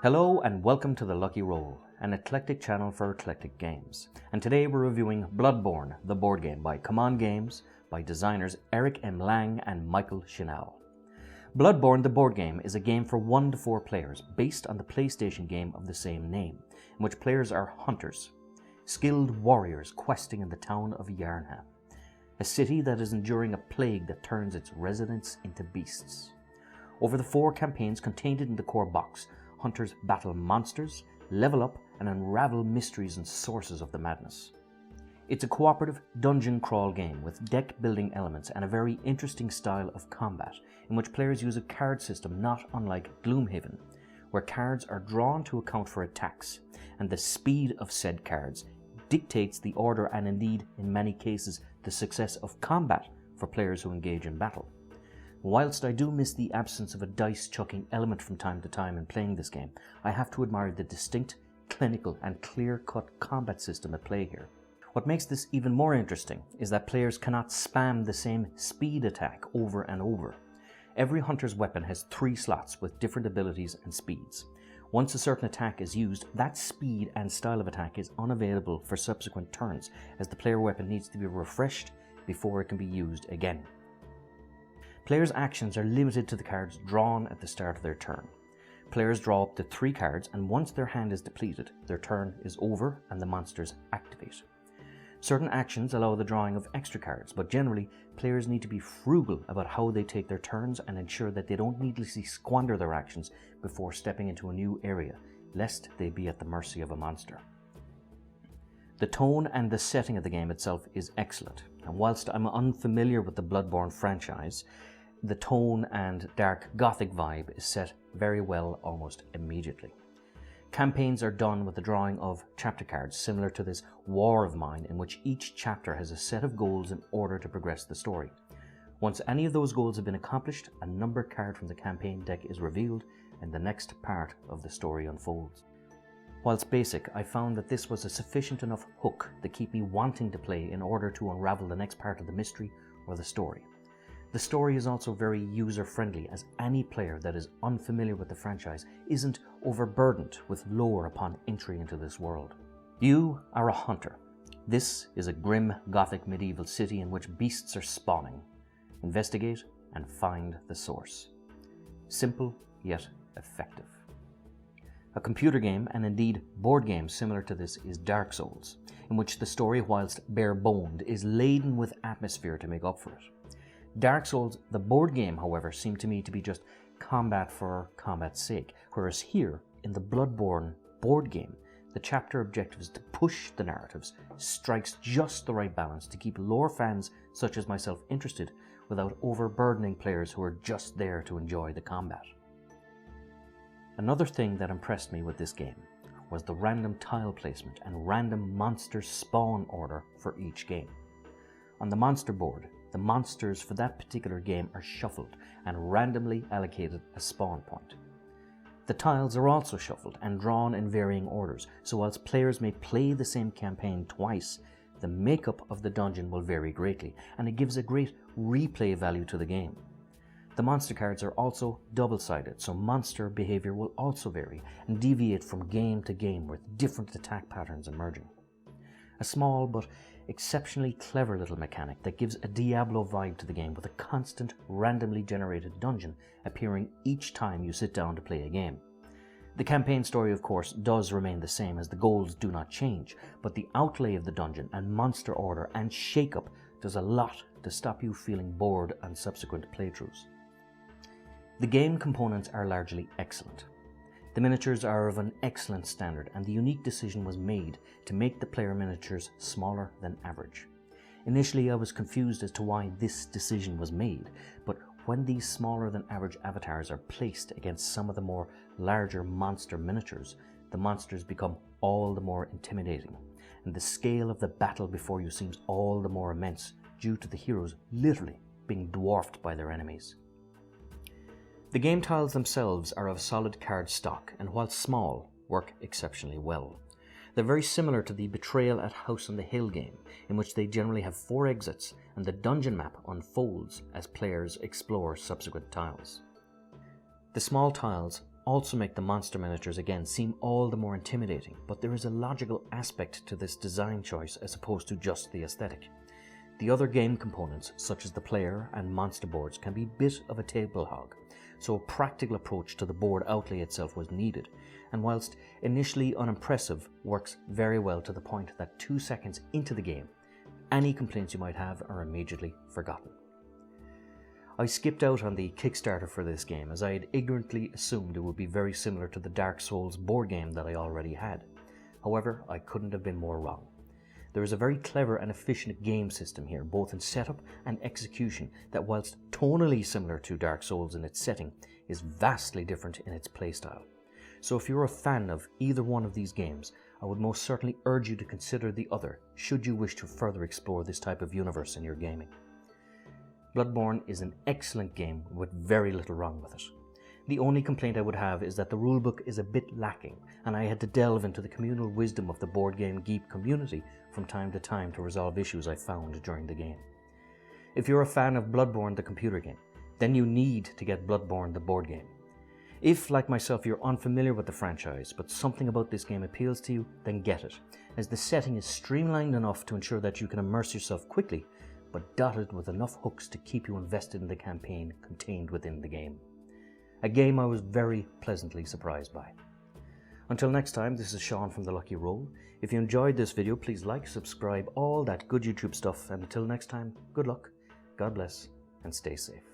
Hello and welcome to The Lucky Roll, an eclectic channel for eclectic games. And today we're reviewing Bloodborne, the board game by Command Games, by designers Eric M. Lang and Michael Schinau. Bloodborne, the board game, is a game for 1 to 4 players based on the PlayStation game of the same name, in which players are hunters, skilled warriors questing in the town of Yarnham, a city that is enduring a plague that turns its residents into beasts. Over the 4 campaigns contained in the core box, hunters battle monsters, level up, and unravel mysteries and sources of the madness. It's a cooperative dungeon crawl game with deck building elements and a very interesting style of combat, in which players use a card system not unlike Gloomhaven, where cards are drawn to account for attacks, and the speed of said cards dictates the order and indeed, in many cases, the success of combat for players who engage in battle. Whilst I do miss the absence of a dice-chucking element from time to time in playing this game, I have to admire the distinct, clinical and clear-cut combat system at play here. What makes this even more interesting is that players cannot spam the same speed attack over and over. Every hunter's weapon has 3 slots with different abilities and speeds. Once a certain attack is used, that speed and style of attack is unavailable for subsequent turns, as the player weapon needs to be refreshed before it can be used again. Players' actions are limited to the cards drawn at the start of their turn. Players draw up to 3 cards, and once their hand is depleted, their turn is over and the monsters activate. Certain actions allow the drawing of extra cards, but generally, players need to be frugal about how they take their turns and ensure that they don't needlessly squander their actions before stepping into a new area, lest they be at the mercy of a monster. The tone and the setting of the game itself is excellent, and whilst I'm unfamiliar with the Bloodborne franchise, the tone and dark gothic vibe is set very well almost immediately. Campaigns are done with the drawing of chapter cards similar to this War of Mine, in which each chapter has a set of goals in order to progress the story. Once any of those goals have been accomplished, a number card from the campaign deck is revealed and the next part of the story unfolds. Whilst basic, I found that this was a sufficient enough hook to keep me wanting to play in order to unravel the next part of the mystery or the story. The story is also very user-friendly, as any player that is unfamiliar with the franchise isn't overburdened with lore upon entry into this world. You are a hunter. This is a grim gothic medieval city in which beasts are spawning. Investigate and find the source. Simple yet effective. A computer game, and indeed board game similar to this, is Dark Souls, in which the story, whilst bare-boned, is laden with atmosphere to make up for it. Dark Souls, the board game, however, seemed to me to be just combat for combat's sake, whereas here, in the Bloodborne board game, the chapter objective is to push the narratives, strikes just the right balance to keep lore fans such as myself interested without overburdening players who are just there to enjoy the combat. Another thing that impressed me with this game was the random tile placement and random monster spawn order for each game. On the monster board, the monsters for that particular game are shuffled and randomly allocated a spawn point. The tiles are also shuffled and drawn in varying orders, so whilst players may play the same campaign twice, the makeup of the dungeon will vary greatly, and it gives a great replay value to the game. The monster cards are also double-sided, so monster behavior will also vary and deviate from game to game with different attack patterns emerging. A small but exceptionally clever little mechanic that gives a Diablo vibe to the game, with a constant randomly generated dungeon appearing each time you sit down to play a game. The campaign story, of course, does remain the same, as the goals do not change, but the outlay of the dungeon and monster order and shake-up does a lot to stop you feeling bored on subsequent playthroughs. The game components are largely excellent. The miniatures are of an excellent standard, and the unique decision was made to make the player miniatures smaller than average. Initially, I was confused as to why this decision was made, but when these smaller than average avatars are placed against some of the more larger monster miniatures, the monsters become all the more intimidating, and the scale of the battle before you seems all the more immense due to the heroes literally being dwarfed by their enemies. The game tiles themselves are of solid card stock, and while small, work exceptionally well. They're very similar to the Betrayal at House on the Hill game, in which they generally have 4 exits and the dungeon map unfolds as players explore subsequent tiles. The small tiles also make the monster miniatures again seem all the more intimidating, but there is a logical aspect to this design choice as opposed to just the aesthetic. The other game components, such as the player and monster boards, can be a bit of a table hog, so a practical approach to the board outlay itself was needed, and whilst initially unimpressive, works very well to the point that 2 seconds into the game, any complaints you might have are immediately forgotten. I skipped out on the Kickstarter for this game as I had ignorantly assumed it would be very similar to the Dark Souls board game that I already had. However, I couldn't have been more wrong. There is a very clever and efficient game system here, both in setup and execution, that whilst tonally similar to Dark Souls in its setting, is vastly different in its playstyle. So if you're a fan of either one of these games, I would most certainly urge you to consider the other, should you wish to further explore this type of universe in your gaming. Bloodborne is an excellent game with very little wrong with it. The only complaint I would have is that the rulebook is a bit lacking, and I had to delve into the communal wisdom of the board game geek community from time to time to resolve issues I found during the game. If you're a fan of Bloodborne the computer game, then you need to get Bloodborne the board game. If, like myself, you're unfamiliar with the franchise, but something about this game appeals to you, then get it, as the setting is streamlined enough to ensure that you can immerse yourself quickly, but dotted with enough hooks to keep you invested in the campaign contained within the game. A game I was very pleasantly surprised by. Until next time, this is Sean from The Lucky Roll. If you enjoyed this video, please like, subscribe, all that good YouTube stuff, and until next time, good luck, God bless, and stay safe.